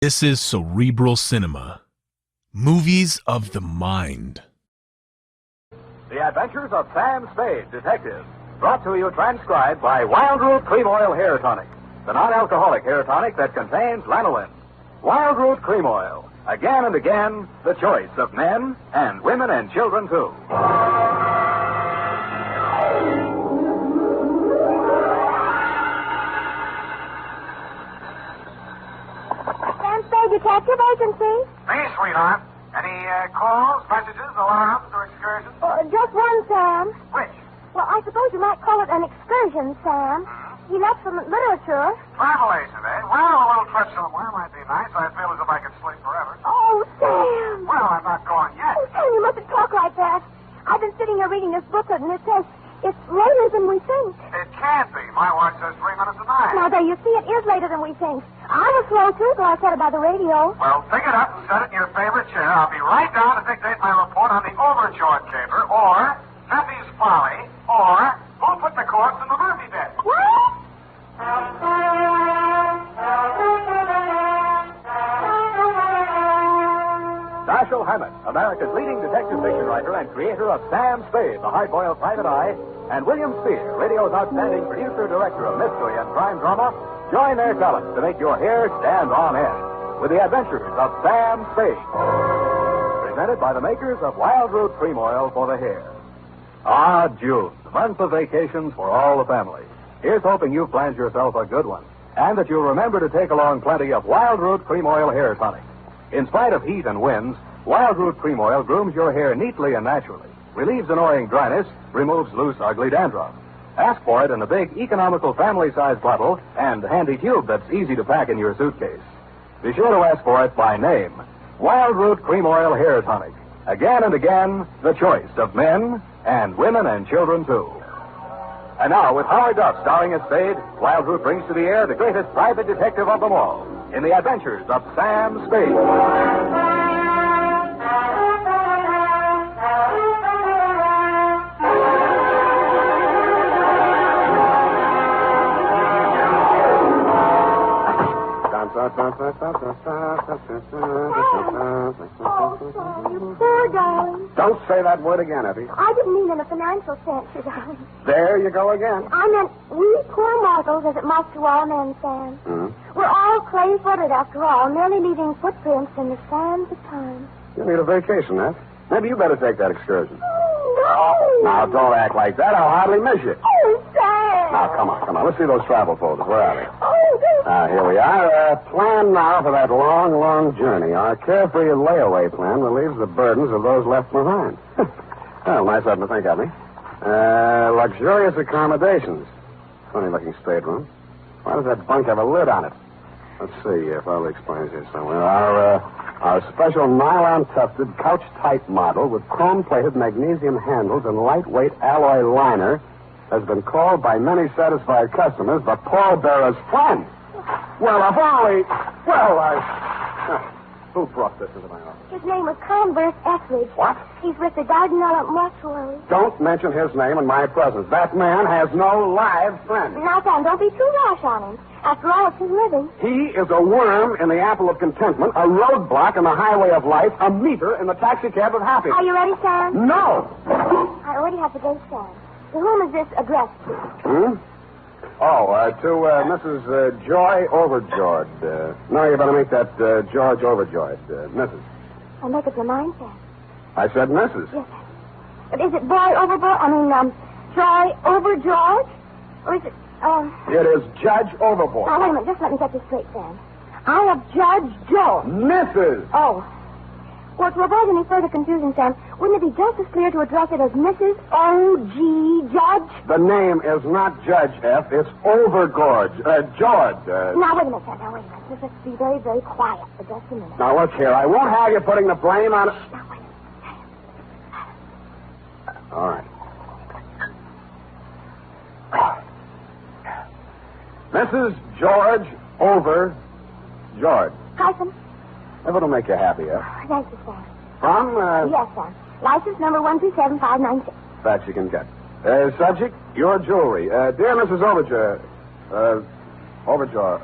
This is Cerebral Cinema. Movies of the mind. The Adventures of Sam Spade, Detective. Brought to you transcribed by Wild Root Cream Oil Hair Tonic. The non-alcoholic hair tonic that contains lanolin. Wild Root Cream Oil. Again and again, the choice of men and women and children, too. Sam Spade, Detective Agency. Me, sweetheart. Any calls, messages, alarms, or excursions? Just one, Sam. Which? Well, I suppose you might call it an excursion, Sam. He left some literature. Travel agent, eh? Well, a little trip somewhere might be nice. I feel as if I could sleep forever. Oh, Sam. Well, I'm not going yet. Oh, Sam, you mustn't talk like that. I've been sitting here reading this booklet, and it says it's later than we think. It can't be. My watch says 3 minutes to 9. Now, there, you see, it is later than we think. I was slow, too, till I said it by the radio. Well, pick it up and set it in your favorite chair. I'll be right down to dictate my report on the Overjord caper, or Fepi's folly, or who put the corpse in the Murphy bed. What? Dashiell Hammett, America's leading detective fiction writer and creator of Sam Spade, the hard-boiled private eye, and William Spear, radio's outstanding producer-director of mystery and crime drama, join their talents to make your hair stand on end with the adventures of Sam Spade. Presented by the makers of Wild Root Cream Oil for the hair. Ah, June, the month of vacations for all the family. Here's hoping you've planned yourself a good one, and that you'll remember to take along plenty of Wild Root Cream Oil Hair Tonic. In spite of heat and winds, Wild Root Cream Oil grooms your hair neatly and naturally, relieves annoying dryness, removes loose, ugly dandruff. Ask for it in a big, economical family-sized bottle and handy tube that's easy to pack in your suitcase. Be sure to ask for it by name. Wild Root Cream Oil Hair Tonic. Again and again, the choice of men and women and children, too. And now, with Howard Duff starring as Spade, Wild Root brings to the air the greatest private detective of them all in the adventures of Sam Spade. You poor darling. Don't say that word again, Effie. I didn't mean in a financial sense, you darling. There you go again. I meant we poor mortals, as it must to all men, Sam. We're all clay-footed, after all, merely leaving footprints in the sands of time. You need a vacation, Eff. Maybe you better take that excursion. Oh, no. Now, don't act like that. I'll hardly miss you. Oh, Sam. Now, come on. Let's see those travel folders. Where are they? Oh, Here we are. Plan now for that long, long journey. Our carefree layaway plan relieves the burdens of those left behind. Well, nice of them to think of me. Luxurious accommodations. Funny-looking stateroom. Why does that bunk have a lid on it? Let's see if I'll explain here somewhere. Our special nylon-tufted, couch-type model with chrome-plated magnesium handles and lightweight alloy liner has been called by many satisfied customers the pallbearer's friend. Well, who brought this into my office? his name was Converse Etheridge. What? He's with the Dardanella Mortuary. Don't mention his name in my presence. That man has no live friend. Now, Sam, don't be too rash on him. After all, it's his living. He is a worm in the apple of contentment, a roadblock in the highway of life, a meter in the taxicab of happiness. Are you ready, Sam? No! I already have the date, Sam. To whom is this addressed to? To Mrs. Joy Overjord. No, you better make that George Overjord. Mrs. I'll make up your mind, Sam. I said Mrs. Yes, Sam. But is it Joy Overjord? Or is it, It is Judge Overboard. Now, wait a minute. Just let me get this straight, Sam. I have Judge Joe. Mrs. Oh. Well, to avoid any further confusion, Sam, wouldn't it be just as clear to address it as Mrs. O.G. Judge? The name is not Judge F. It's Overjord. George. Now, wait a minute, Sam. Now, wait a minute. Just let's be very, very quiet for just a minute. Now, look here. I won't have you putting the blame on... Now, wait a minute. All right. Mrs. George Overjord. Hyphen? If it'll make you happy, Thank you, Sam. From, Yes, Sam. License number 127596. That you can get. Subject, your jewelry. Dear Mrs. Overjord.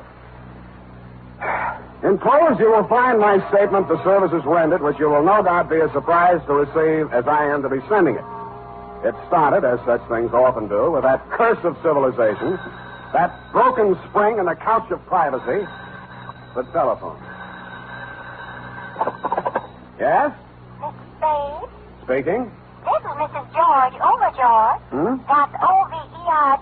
Enclosed, you will find my statement the services rendered, which you will no doubt be as surprised to receive as I am to be sending it. It started, as such things often do, with that curse of civilization, that broken spring and the couch of privacy, the telephone. Yes? Mr. Spade? Speaking? This is Mrs. George Overjord. That's Overjord.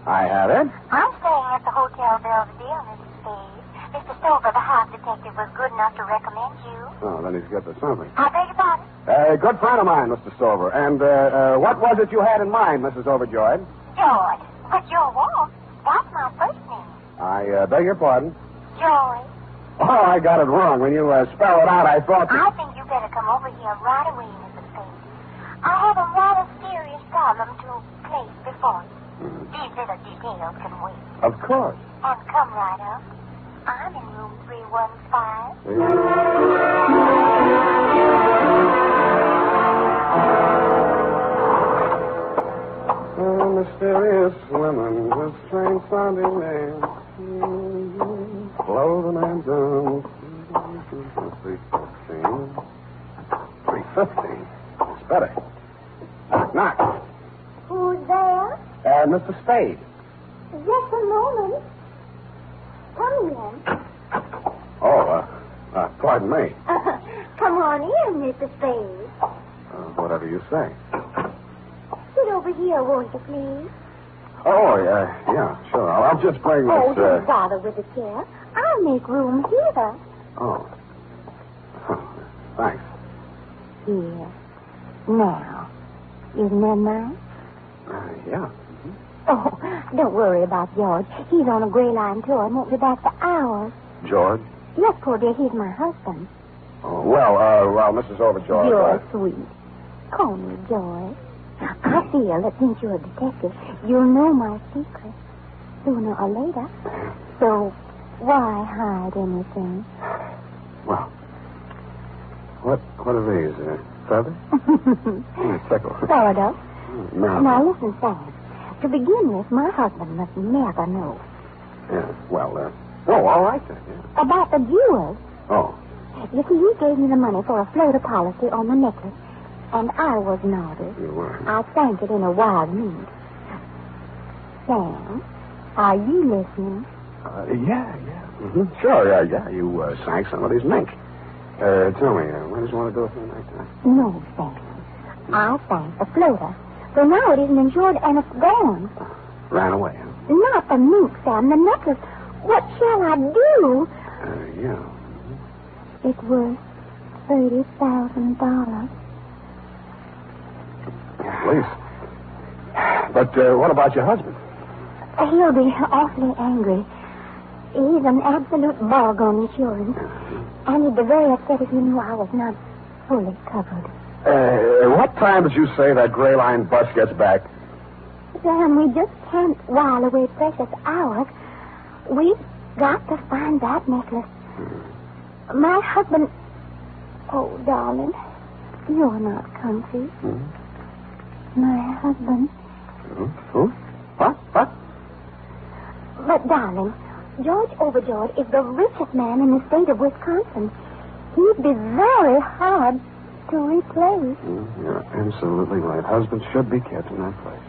I have it. I'm staying at the Hotel Belvedere, Mrs. Spade. Mr. Stover, the house detective, was good enough to recommend you. Oh, then he's good for something. I beg your pardon? Good friend of mine, Mr. Stover. And what was it you had in mind, Mrs. Overjoyed? George. But your wife, that's my first name. I beg your pardon. George. Oh, I got it wrong. When you spell it out, I thought... I think you better come over here right away, Mrs. Spade. I have a rather serious problem to place before you. These little details can wait. Of course. And come right up. I'm in room 315. Mysterious women with strange sounding names. Blow the man down. 315. 315. It's better. Knock. Who's there? Mr. Spade. Just a moment. Come in. Oh, pardon me. Come on in, Mr. Spade. Whatever you say. Sit over here, won't you, please? Oh, yeah, sure. I'll just bring this... Oh, don't bother with the chair. I'll make room here. Oh. Thanks. Here. Now. Isn't that nice? Yeah. Oh, don't worry about George. He's on a gray line tour and won't be back for hours. George? Yes, poor dear, he's my husband. Oh, well, Mrs. Overjord... You're sweet. Call me George. I feel that since you're a detective, you'll know my secret sooner or later. So why hide anything? Well, what are these? Feathers? Tickle. Sort of. No. Now listen, Sam. To begin with, my husband must never know. Yeah, well, all right then. Yeah. About the jewels. Oh. You see, he gave me the money for a floater policy on the necklace, and I was naughty. You were. I sank it in a wild mood. Sam, are you listening? Yeah. Mm-hmm. Sure, yeah. You sank some of these mink. Tell me, when did you want to do it for the night time? No, Sam. I sank the floater. So now it isn't insured and it's gone. Ran away, huh? Not the mink, Sam, the necklace. What shall I do? Yeah. It's worth $30,000. At least. But what about your husband? He'll be awfully angry. He's an absolute bog on insurance. And he'd be very upset if he knew I was not fully covered. What time did you say that gray line bus gets back? Sam, we just can't while away precious hours. We've got to find that necklace. My husband... Oh, darling, you're not comfy. My husband... Who? What? But, darling, George Overjord is the richest man in the state of Wisconsin. He'd be very hard to replace. You're absolutely right. Husbands should be kept in that place.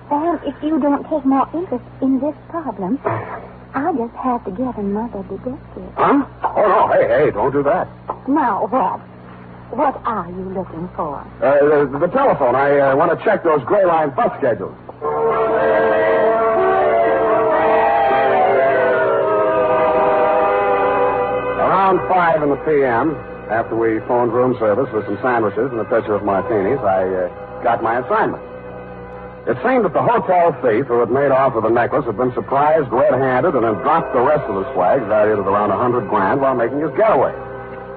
Sam, if you don't take more interest in this problem, I'll just have to get another detective. Huh? Oh, no. Hey, don't do that. Now, what? What are you looking for? The telephone. I want to check those gray line bus schedules. Around 5 in the p.m., after we phoned room service with some sandwiches and a pitcher of martinis, I got my assignment. It seemed that the hotel thief who had made off with the necklace had been surprised red-handed and had dropped the rest of the swag, valued at around $100,000, while making his getaway.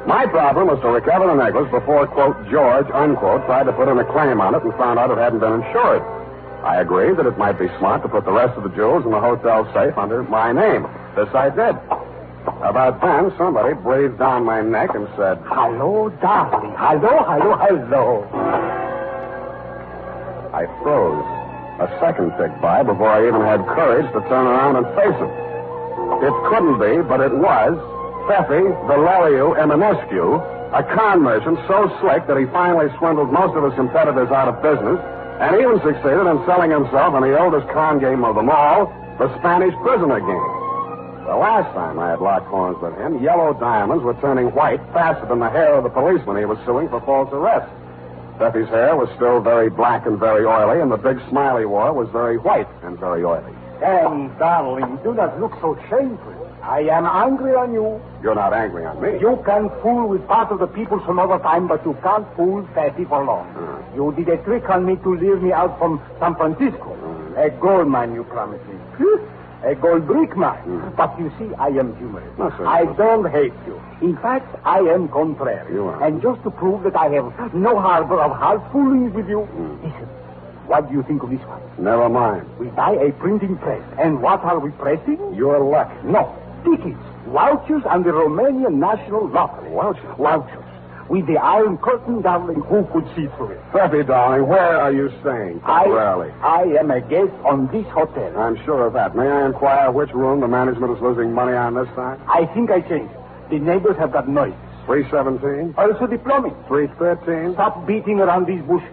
My problem was to recover the necklace before, quote, George, unquote, tried to put in a claim on it and found out it hadn't been insured. I agreed that it might be smart to put the rest of the jewels in the hotel safe under my name. This I did. About then, somebody breathed down my neck and said, "Hello, darling. Hello. I froze. A second ticked by before I even had courage to turn around and face him. It couldn't be, but it was. Fepi, Valeriu Eminescu, a con merchant so slick that he finally swindled most of his competitors out of business, and even succeeded in selling himself in the oldest con game of them all, the Spanish prisoner game. The last time I had locked horns with him, yellow diamonds were turning white faster than the hair of the policeman he was suing for false arrest. Fepi's hair was still very black and very oily, and the big smile he wore was very white and very oily. Sam, darling, do not look so shameful. I am angry on you. You're not angry on me. You can fool with part of the people some other time, but you can't fool Fepi for long. You did a trick on me to lure me out from San Francisco. A gold mine, you promised me. A gold brick mine. But you see, I am humorous. No, sir. I don't hate you. In fact, I am contrary. You are. And just to prove that I have no harbor of hard fooling with you, listen. What do you think of this one? Never mind. We buy a printing press. And what are we pressing? Your luck. No. Tickets, vouchers, and the Romanian National Lottery. Vouchers? Vouchers. With the Iron Curtain, darling, who could see through it? Fepi, darling, where are you staying temporarily? I am a guest on this hotel. I'm sure of that. May I inquire which room the management is losing money on this time? I think I changed. The neighbors have got noise. 317? Also the plumbing. 313? Stop beating around these bushes.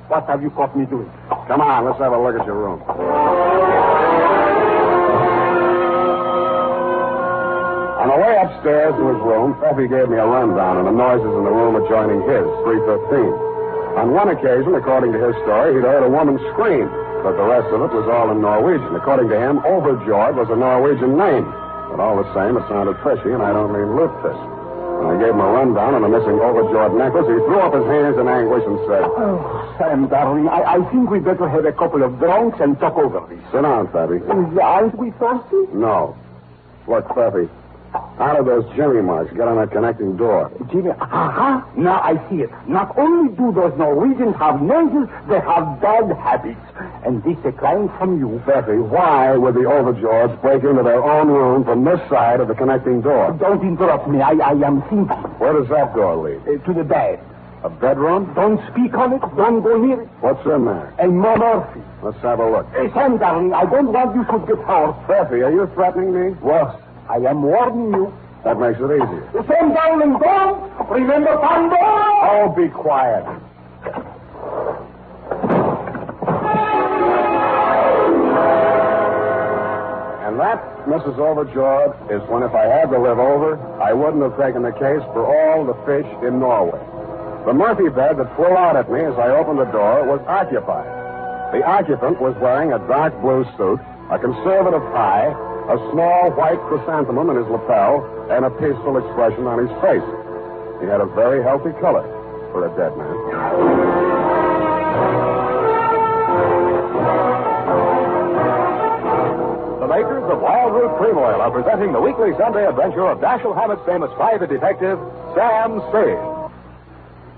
What have you caught me doing? Come on, let's have a look at your room. On the way upstairs to his room, Fepi gave me a rundown on the noises in the room adjoining his, 315. On one occasion, according to his story, he'd heard a woman scream, but the rest of it was all in Norwegian. According to him, Overjord was a Norwegian name. But all the same, it sounded fishy, and I don't mean lutefisk. When I gave him a rundown on the missing Overjord necklace, he threw up his hands in anguish and said, Oh, Sam, darling, I think we'd better have a couple of drinks and talk over this. Sit down, Fepi. Aren't we thirsty? No. Look, Fepi, out of those Jimmy marks, get on that connecting door. Jimmy, now I see it. Not only do those Norwegians have noses, they have bad habits. And this a crime from you. Fepi, why would the Overjords break into their own room from this side of the connecting door? Don't interrupt me. I am thinking. Where does that door lead? To the bed. A bedroom? Don't speak on it. Don't go near it. What's in there? A monarchy. Let's have a look. Sam, darling, I don't want you to get hurt. Fepi, are you threatening me? What? I am warning you. That makes it easier. Sam, darling, don't. Remember Pando? Oh, be quiet. And that, Mrs. Overjord, is when if I had to live over, I wouldn't have taken the case for all the fish in Norway. The Murphy bed that flew out at me as I opened the door was occupied. The occupant was wearing a dark blue suit, a conservative tie, a small white chrysanthemum in his lapel, and a peaceful expression on his face. He had a very healthy color for a dead man. The makers of Wild Root Cream Oil are presenting the weekly Sunday adventure of Dashiell Hammett's famous private detective, Sam Spade.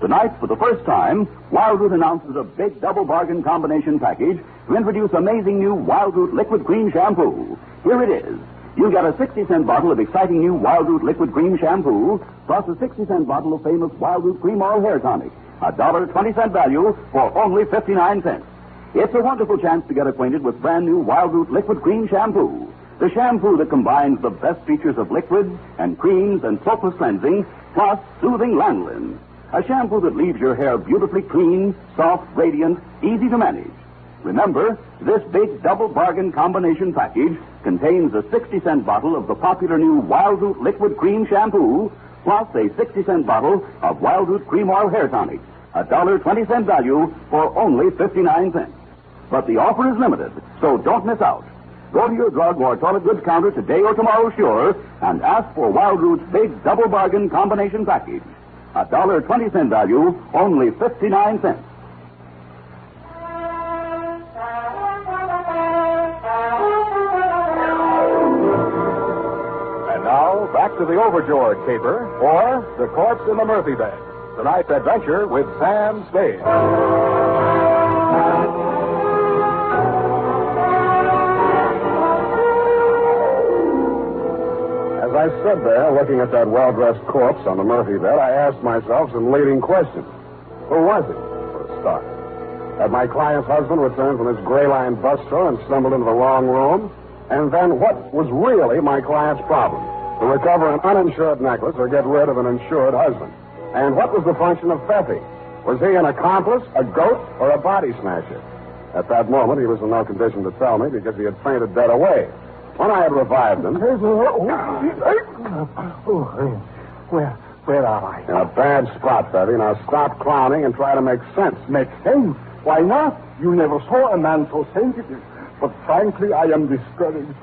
Tonight, for the first time, Wild Root announces a big double bargain combination package to introduce amazing new Wild Root Liquid Cream Shampoo. Here it is. You get a 60-cent bottle of exciting new Wild Root Liquid Cream Shampoo, plus a 60-cent bottle of famous Wild Root Cream Oil Hair Tonic. A $1.20 value for only 59 cents. It's a wonderful chance to get acquainted with brand new Wild Root Liquid Cream Shampoo. The shampoo that combines the best features of liquids and creams and soapless cleansing, plus soothing lanolin. A shampoo that leaves your hair beautifully clean, soft, radiant, easy to manage. Remember, this big double bargain combination package contains a 60-cent bottle of the popular new Wild Root Liquid Cream Shampoo, plus a 60-cent bottle of Wild Root Cream Oil Hair Tonic. A $1.20 value for only 59 cents. But the offer is limited, so don't miss out. Go to your drug or toilet goods counter today or tomorrow, sure, and ask for Wild Root's big double bargain combination package. A $1.20 value, only 59 cents. And now, back to the Overjord caper, or the corpse in the Murphy bed. Tonight's adventure with Sam Spade. As I stood there looking at that well-dressed corpse on the Murphy bed, I asked myself some leading questions. Who was he, for a start? Had my client's husband returned from his gray line bus tour and stumbled into the wrong room? And then what was really my client's problem? To recover an uninsured necklace or get rid of an insured husband? And what was the function of Fepi? Was he an accomplice, a goat, or a body snatcher? At that moment, he was in no condition to tell me because he had fainted dead away. When I had revived him... Where are I? In a bad spot, Fepi. Now stop clowning and try to make sense. Make sense? Why not? You never saw a man so sensitive. But frankly, I am discouraged.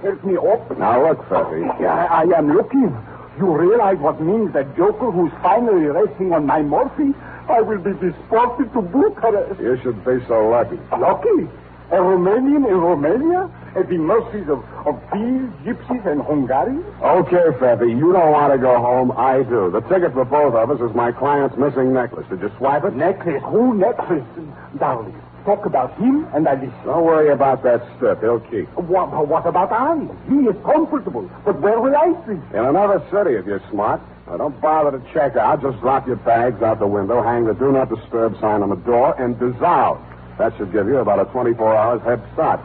Help me up. Now look, Fepi. I am looking. You realize what means that joker who's finally resting on my morphine? I will be deported to Bucharest. You should be so lucky. Lucky? A Romanian in Romania? At the mercies of thieves, gypsies, and Hungarians? Okay, Fepi, you don't want to go home. I do. The ticket for both of us is my client's missing necklace. Did you swipe it? Necklace? Who necklace? Darling, talk about him and I listen. Don't worry about that strip. He'll keep. What about Ali? He is comfortable. But where will I sleep? In another city, if you're smart. Now, don't bother to check out. Just drop your bags out the window, hang the Do Not Disturb sign on the door, and dissolve. That should give you about a 24 hours head start.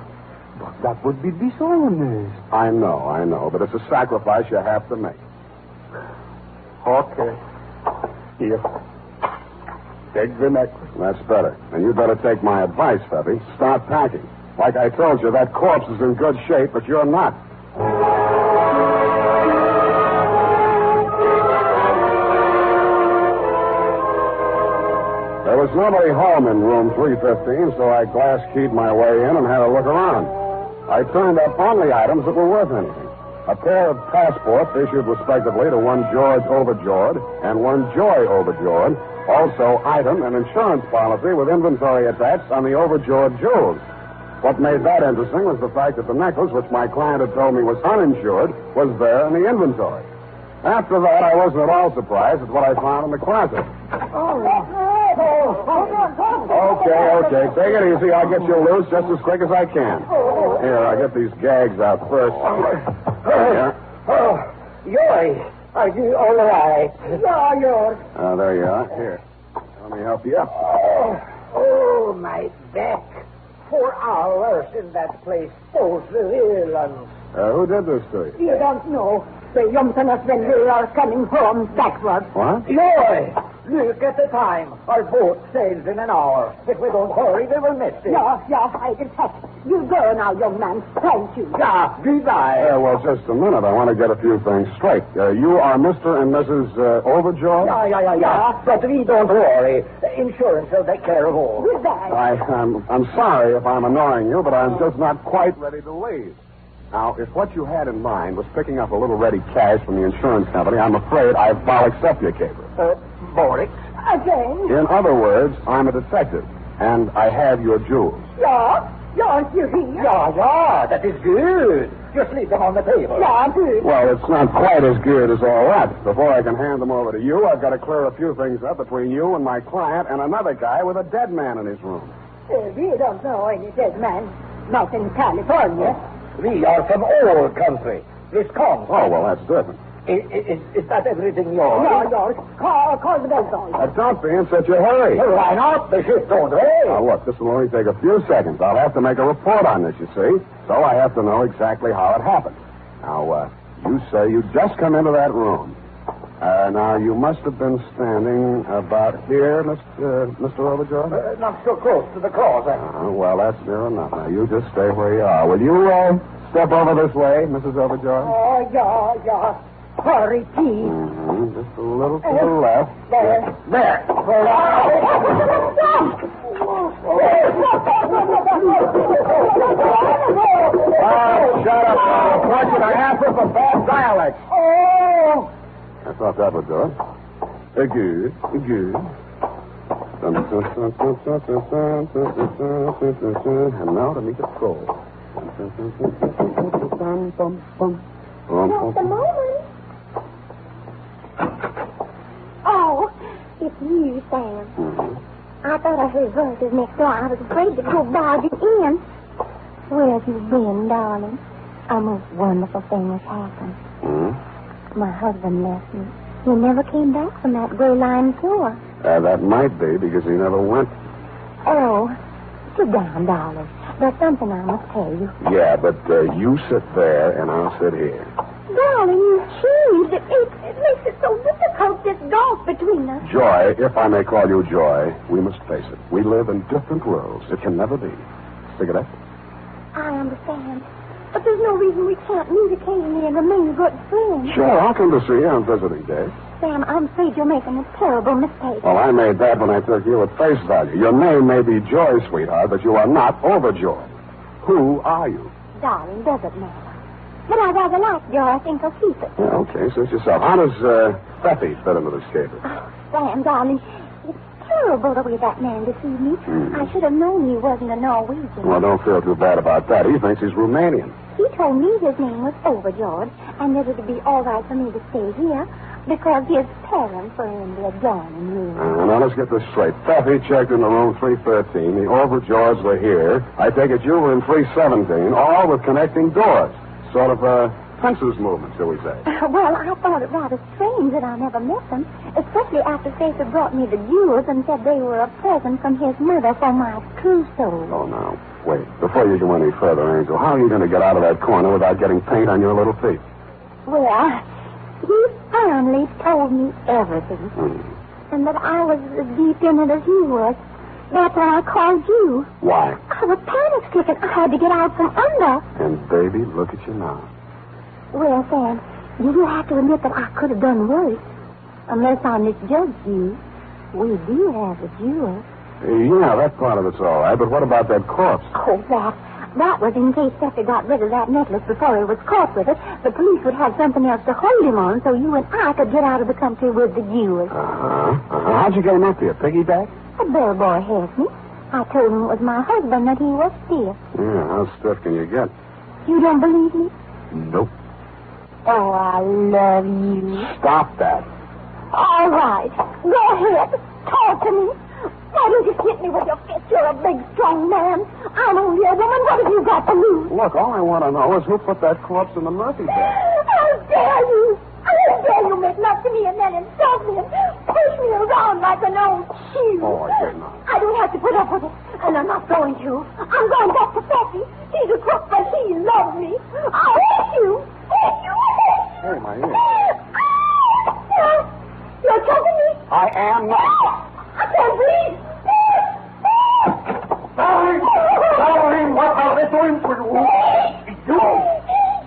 But that would be dishonest. I know, but it's a sacrifice you have to make. Okay. Here. Take the necklace. That's better. And you better take my advice, Fepi. Start packing. Like I told you, that corpse is in good shape, but you're not. There was nobody home in room 315, so I glass-keyed my way in and had a look around. I turned up only items that were worth anything. A pair of passports issued respectively to one George Overjord and one Joy Overjord. Also, item and insurance policy with inventory attached on the Overjord jewels. What made that interesting was the fact that the necklace, which my client had told me was uninsured, was there in the inventory. After that, I wasn't at all surprised at what I found in the closet. Okay. Take it easy. I'll get you loose just as quick as I can. Here, I'll get these gags out first. There. Yoy, are you all right? Yeah, yours. There you are. Here. Let me help you up. Oh, my back. 4 hours in that place. Those villains. Who did this to you? You don't know. They jumped on us when we are coming home backward. What? Yoy, look at the time. Our boat sails in an hour. If we don't hurry, we will miss it. Yeah, I can catch. You go now, young man. Thank you. Yeah, goodbye. Well, just a minute. I want to get a few things straight. You are Mr. and Mrs. Overjord? Yeah. But we don't worry. Insurance will take care of all. Goodbye. I'm sorry if I'm annoying you, but I'm just not quite ready to leave. Now, if what you had in mind was picking up a little ready cash from the insurance company, I'm afraid I'll accept your caper. Boris? Again? In other words, I'm a detective, and I have your jewels. Yeah, you hear? Yeah, that is good. Just leave them on the table. Yeah, good. Well, it's not quite as good as all that. Before I can hand them over to you, I've got to clear a few things up between you and my client and another guy with a dead man in his room. We don't know any dead man. Not in California. We are from old country. Wisconsin. Oh, well, that's different. Is that everything yours? Yeah, yours. Call the bell boy. Don't be in such a hurry. Why not? The ship don't rain. Now, look, this will only take a few seconds. I'll have to make a report on this, you see. So I have to know exactly how it happened. Now, you say you just come into that room. Now, you must have been standing about here, Mr. Overjord? Not so close to the closet. Well, that's near enough. Now, you just stay where you are. Will you, step over this way, Mrs. Overjord? Oh, yeah. Hurry, please. Mm-hmm. Just a little to the left. There. Shut up. I'll punch you in the half for bad dialect. Oh! I thought that would do it. Good. And now to meet the pro. Just a moment. Oh, it's you, Sam. Mm-hmm. I thought I heard voices next door. I was afraid to go barging in. Where have you been, darling? A most wonderful thing has happened. Mm-hmm. My husband left me. He never came back from that gray line tour. That might be because he never went. Oh, sit down, darling. there's something I must tell you. Yeah, but you sit there and I'll sit here. Darling, you changed. It makes it so difficult, this gulf between us. Joy, if I may call you Joy, we must face it. We live in different worlds. It can never be. Cigarette? I understand. But there's no reason we can't meet occasionally and remain good friends. Sure, I'll come to see you on visiting day. Sam, I'm afraid you're making a terrible mistake. Well, I made that when I took you at face value. Your name may be Joy, sweetheart, but you are not Overjord. Who are you? Darling, doesn't matter. But I rather like Joy. I think I'll keep it. Yeah, okay, suit yourself. How does Fepi fit into the skater? Oh, Sam, darling, it's terrible the way that man deceived me. I should have known he wasn't a Norwegian. Well, don't feel too bad about that. He thinks he's Romanian. He told me his name was Overjord, and that it would be all right for me to stay here because his parents were in the adjoining room. Now, let's get this straight. Fepi checked into room 313. The Overjords were here. I take it you were in 317, all with connecting doors. Sort of fences movement, shall we say. Well, I thought it rather strange that I never met them, especially after Fepi brought me the jewels and said they were a present from his mother for my trousseau. Oh, now, wait. Before you go any further, Angel, how are you going to get out of that corner without getting paint on your little feet? Well, he finally told me everything. And that I was as deep in it as he was. That's why I called you. Why? I was panic-stricken. I had to get out from under. And, baby, look at you now. Well, Sam, you have to admit that I could have done worse. Unless I misjudged you. We do have a jewel. Yeah, that part of it's all right, but what about that corpse? Oh, that was in case Fepi got rid of that necklace before he was caught with it. The police would have something else to hold him on so you and I could get out of the country with the jewel. How'd you get him up here? Piggyback? The bellboy has me. I told him it was my husband that he was stiff. Yeah, how stiff can you get? You don't believe me? Nope. Oh, I love you. Stop that. All right. Go ahead. Talk to me. Why don't you hit me with your fist? You're a big, strong man. I'm only a woman. What have you got to lose? Look, all I want to know is who put that corpse in the Murphy bag. How dare you? How dare you make love to me and then insult me and push me around like an old shoe? Oh, I dare not. I don't have to put up with it, and I'm not going to. I'm going back to Fepi. He's a crook, but he loves me. I hate you. Hate you. Hey, my ear. You're choking me? I am not. I can't breathe. Darling, what are they doing to you?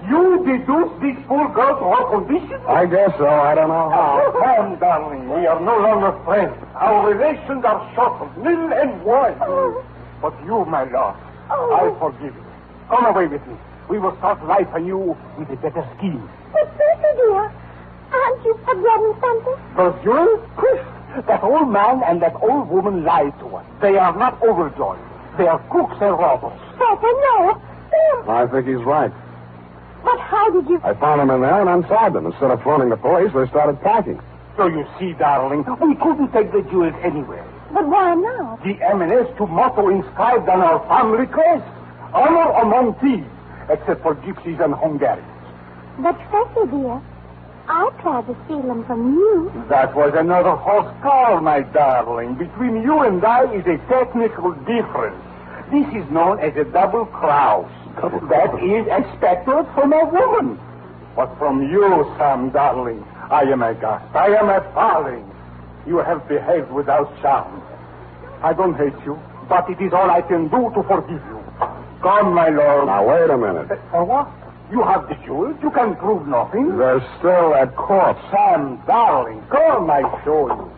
You deduce this poor girl to her condition? I guess so. I don't know how. Come, darling, we are no longer friends. Our relations are shortened, nil and one. But you, my love, I forgive you. Come away with me. We will start life anew with a better scheme. But, Fepi, dear, aren't you forgetting something? The jewel? That old man and that old woman lied to us. They are not Overjords. They are crooks and robbers. Fepi, no. I think he's right. But how did you... I found them in there and untied them. Instead of phoning the police, they started packing. So you see, darling, we couldn't take the jewels anywhere. But why not? The M&S2 motto inscribed on our family crest. Honor among thieves, except for gypsies and Hungarians. But, Fepi, dear, I tried to steal them from you. That was another horse car, my darling. Between you and I is a technical difference. This is known as a double cross. That is expected from a woman. But from you, Sam, darling, I am a gust. I am a darling. You have behaved without charm. I don't hate you, but it is all I can do to forgive you. Come, my lord. Now, wait a minute. What? You have the jewels. You can prove nothing. There's still that corpse. Sam, darling, come, I show you.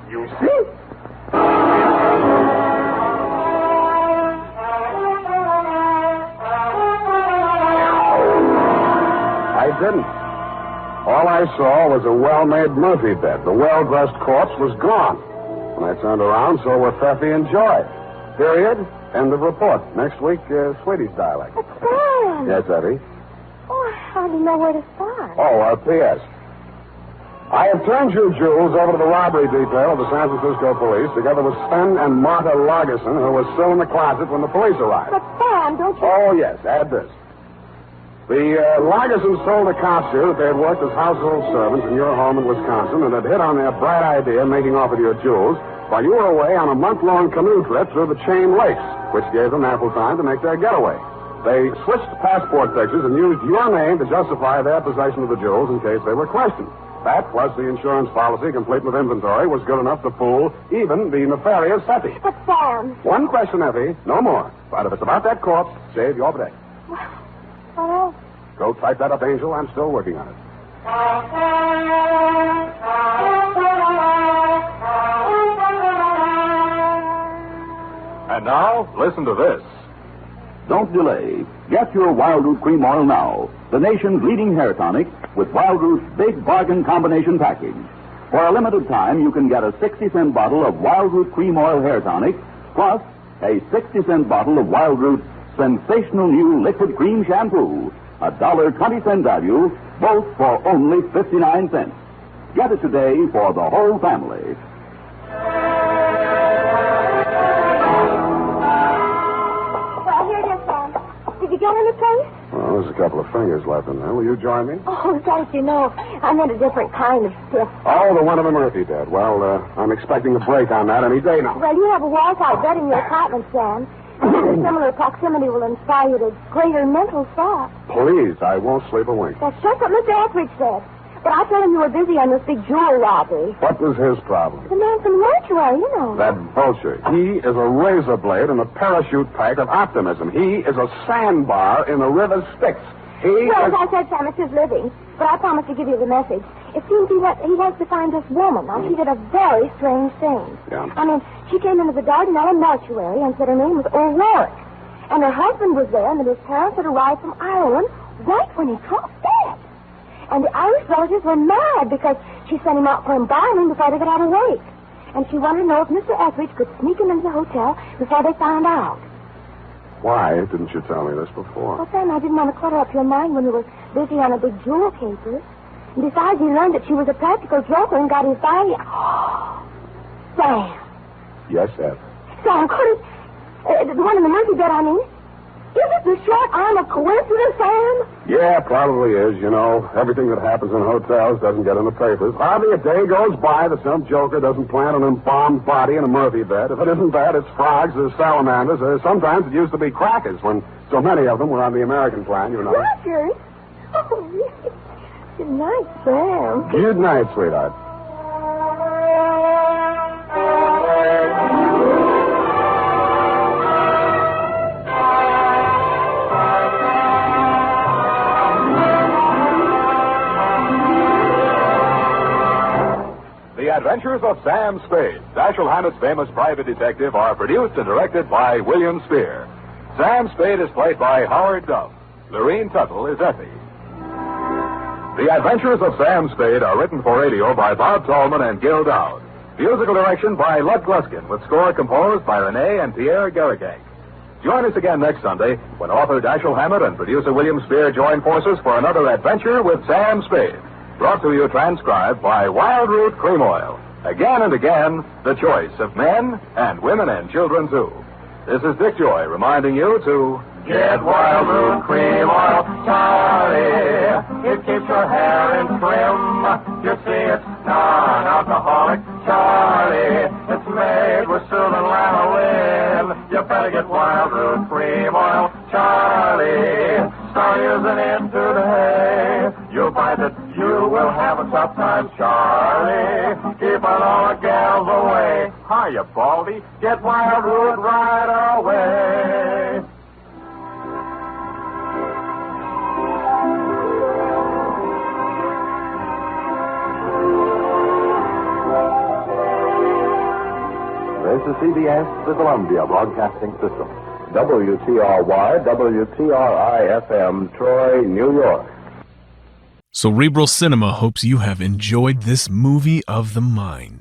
You see? I didn't. All I saw was a well-made Murphy bed. The well-dressed corpse was gone. When I turned around, so were Fepi and Joy. Period. End of report. Next week, Swedish dialect. But, Sam... Yes, Eddie? Oh, I hardly know where to start. Oh, P.S. I have turned you jewels over to the robbery detail of the San Francisco police, together with Sven and Martha Lagerson, who was still in the closet when the police arrived. But, Sam, don't you... Oh, yes, add this. The Lagersons told the cops here that they had worked as household servants in your home in Wisconsin and had hit on their bright idea of making off with your jewels while you were away on a month-long canoe trip through the Chain Lakes, which gave them ample time to make their getaway. They switched passport pictures and used your name to justify their possession of the jewels in case they were questioned. That, plus the insurance policy, complete with inventory, was good enough to fool even the nefarious Fepi. But, Sam... One question, Effie, no more. But if it's about that corpse, save your day. Oh. Go type that up, Angel. I'm still working on it. And now, listen to this. Don't delay. Get your Wild Root Cream Oil now, the nation's leading hair tonic with Wild Root's big bargain combination package. For a limited time, you can get a 60-cent bottle of Wild Root Cream Oil hair tonic, plus a 60-cent bottle of Wild Root's sensational new liquid cream shampoo, a $1.20 value, both for only 59 cents. Get it today for the whole family. Well, here it is, Sam. Did you get any place? Well, there's a couple of fingers left in there. Will you join me? Oh, thank you. No, I meant a different kind of stiff. Oh, the one of the Murphy bed. Well, I'm expecting a break on that any day now. Well, you have a wall-type bed in your apartment, Sam. And similar proximity will inspire you to greater mental thought. Please, I won't sleep a wink. That's just what Mr. Etheridge said. But I told him you were busy on this big jewel robbery. What was his problem? The man from the mortuary, you know. That vulture. He is a razor blade in a parachute pack of optimism. He is a sandbar in the river Styx. Well, as I said, Sam, it's his living. But I promised to give you the message. It seems he wants to find this woman. Now, she did a very strange thing. Yeah. I mean, she came into the Dardanella mortuary and said her name was Overjord. And her husband was there and that his parents had arrived from Ireland right when he dropped dead. And the Irish relatives were mad because she sent him out for embalming before they got out of wake. And she wanted to know if Mr. Etheridge could sneak him into the hotel before they found out. Why didn't you tell me this before? Well, Sam, I didn't want to clutter up your mind when you were busy on a big jewel caper. And besides, he learned that she was a practical joker and got his body... Sam. Yes, Ed. Sam, could it... the one in the Murphy bed, I mean. Is it the short arm of coincidence, Sam? Yeah, probably is. You know, everything that happens in hotels doesn't get in the papers. Hardly a day goes by that some joker doesn't plant an embalmed body in a Murphy bed. If it isn't that, it's frogs or salamanders, or sometimes it used to be crackers when so many of them were on the American plan, you know. Crackers? Oh, really? Good night, Sam. Good night, sweetheart. The Adventures of Sam Spade, Dashiell Hammett's famous private detective, are produced and directed by William Spear. Sam Spade is played by Howard Duff. Lorene Tuttle is Effie. The Adventures of Sam Spade are written for radio by Bob Tallman and Gil Dowd. Musical direction by Lud Gluskin, with score composed by Renee and Pierre Garrigank. Join us again next Sunday when author Dashiell Hammett and producer William Spear join forces for another adventure with Sam Spade. Brought to you transcribed by Wild Root Cream Oil. Again and again, the choice of men and women and children, too. This is Dick Joy reminding you to... Get Wild Root Cream Oil, Charlie. It keeps your hair in trim. You see, it's non-alcoholic, Charlie. It's made with soothing lanolin. You better get Wild Root Cream Oil, Charlie. Start using it today. You'll find that you will have a tough time, Charlie. Keep on all the gals away. Hiya, Baldy. Get Wild Root right away. This is CBS, the Columbia Broadcasting System. WTRY, WTRI-FM, Troy, New York. Cerebral Cinema hopes you have enjoyed this movie of the mind.